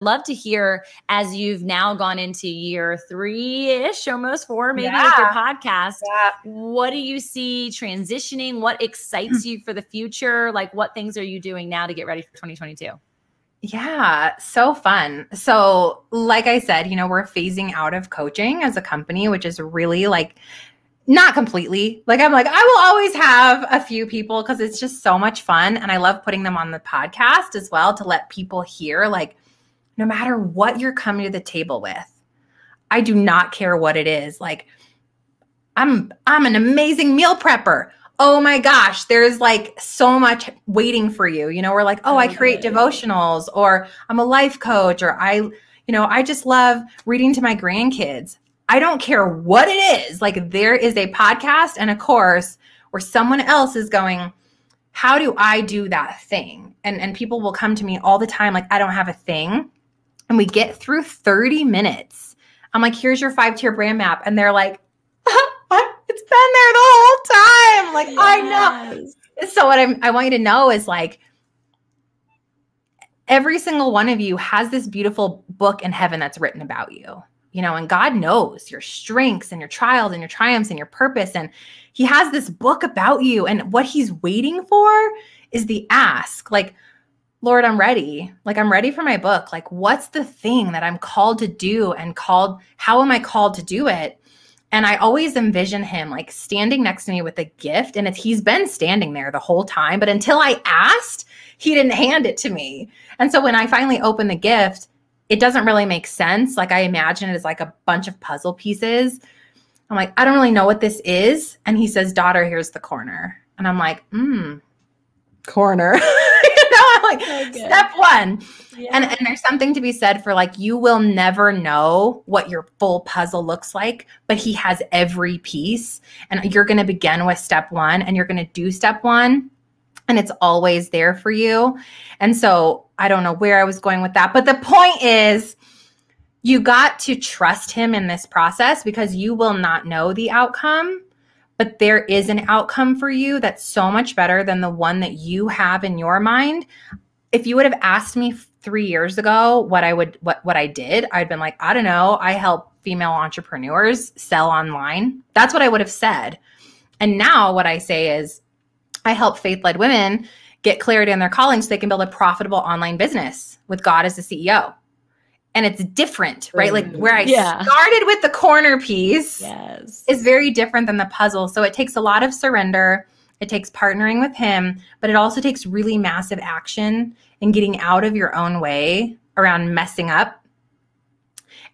love to hear, as you've now gone into year 3-ish, almost 4, maybe with your podcast, what do you see transitioning? What excites you for the future? Like, what things are you doing now to get ready for 2022? Yeah, so fun. So like I said, we're phasing out of coaching as a company, which is really like, not completely. Like, I'm like, I will always have a few people because it's just so much fun. And I love putting them on the podcast as well to let people hear, like, no matter what you're coming to the table with, I do not care what it is. Like, I'm an amazing meal prepper. Oh my gosh, there's like so much waiting for you. We're like, oh, I create devotionals, or I'm a life coach, or I just love reading to my grandkids. I don't care what it is. Like, there is a podcast and a course where someone else is going, how do I do that thing? And people will come to me all the time, like, I don't have a thing. And we get through 30 minutes. I'm like, here's your 5-tier brand map. And they're like, it's been there the whole time. Like, yes. I know. So what I want you to know is, like, every single one of you has this beautiful book in heaven that's written about you, and God knows your strengths and your trials and your triumphs and your purpose. And he has this book about you. And what he's waiting for is the ask, like, Lord, I'm ready. Like, I'm ready for my book. Like, what's the thing that I'm called to do, and how am I called to do it? And I always envision him like standing next to me with a gift. And he's been standing there the whole time. But until I asked, he didn't hand it to me. And so when I finally open the gift, it doesn't really make sense. Like, I imagine it as like a bunch of puzzle pieces. I'm like, I don't really know what this is. And he says, daughter, here's the corner. And I'm like, corner. I'm like, step 1. Yeah. And there's something to be said for, like, you will never know what your full puzzle looks like, but he has every piece. And you're going to begin with step 1, and you're going to do step 1. And it's always there for you. And so I don't know where I was going with that. But the point is, you got to trust him in this process, because you will not know the outcome. But there is an outcome for you that's so much better than the one that you have in your mind. If you would have asked me 3 years ago what I did, I'd been like, I don't know. I help female entrepreneurs sell online. That's what I would have said. And now what I say is, I help faith-led women get clarity on their calling so they can build a profitable online business with God as the CEO. And it's different, right? Like, where I started with the corner piece is very different than the puzzle. So it takes a lot of surrender. It takes partnering with him, but it also takes really massive action and getting out of your own way around messing up.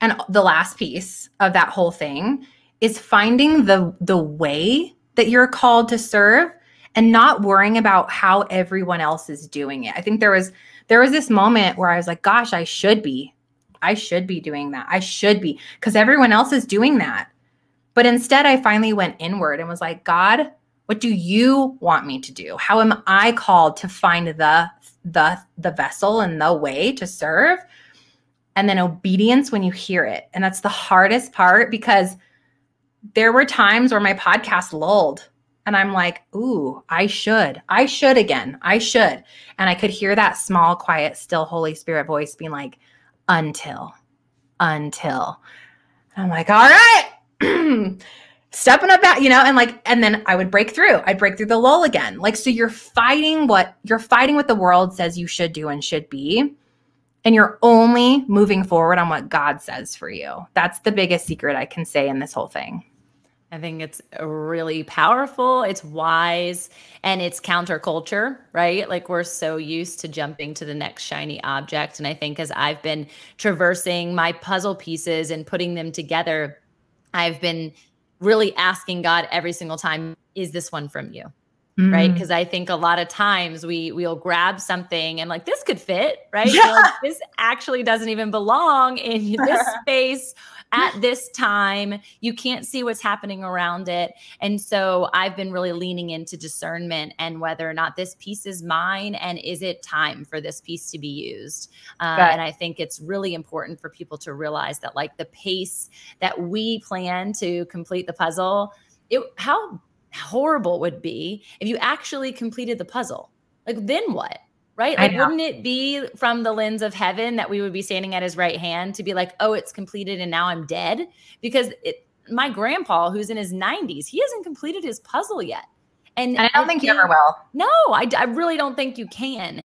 And the last piece of that whole thing is finding the way that you're called to serve and not worrying about how everyone else is doing it. I think there was this moment where I was like, gosh, I should be doing that. I should be, because everyone else is doing that. But instead, I finally went inward and was like, God, what do you want me to do? How am I called to find the vessel and the way to serve? And then obedience when you hear it. And that's the hardest part, because there were times where my podcast lulled and I'm like, ooh, I should again. I should. And I could hear that small, quiet, still Holy Spirit voice being like, until. And I'm like, all right, stepping up that, and then I would break through. I'd break through the lull again. Like, so you're fighting what the world says you should do and should be. And you're only moving forward on what God says for you. That's the biggest secret I can say in this whole thing. I think it's really powerful. It's wise, and it's counterculture, right? Like, we're so used to jumping to the next shiny object. And I think as I've been traversing my puzzle pieces and putting them together, I've been really asking God every single time, is this one from you? Right? Because I think a lot of times we'll grab something and like, this could fit, right? Yeah. Like, this actually doesn't even belong in this space at this time. You can't see what's happening around it. And so I've been really leaning into discernment and whether or not this piece is mine, and is it time for this piece to be used? And I think it's really important for people to realize that, like, the pace that we plan to complete the puzzle, how horrible it would be if you actually completed the puzzle. Like, then what? right? I Like, know. wouldn't it be from the lens of heaven that we would be standing at his right hand to be like, oh, it's completed and now I'm dead? Because my grandpa, who's in his 90s, he hasn't completed his puzzle yet. And And I I don't think you ever think, will. no, I really don't think you can.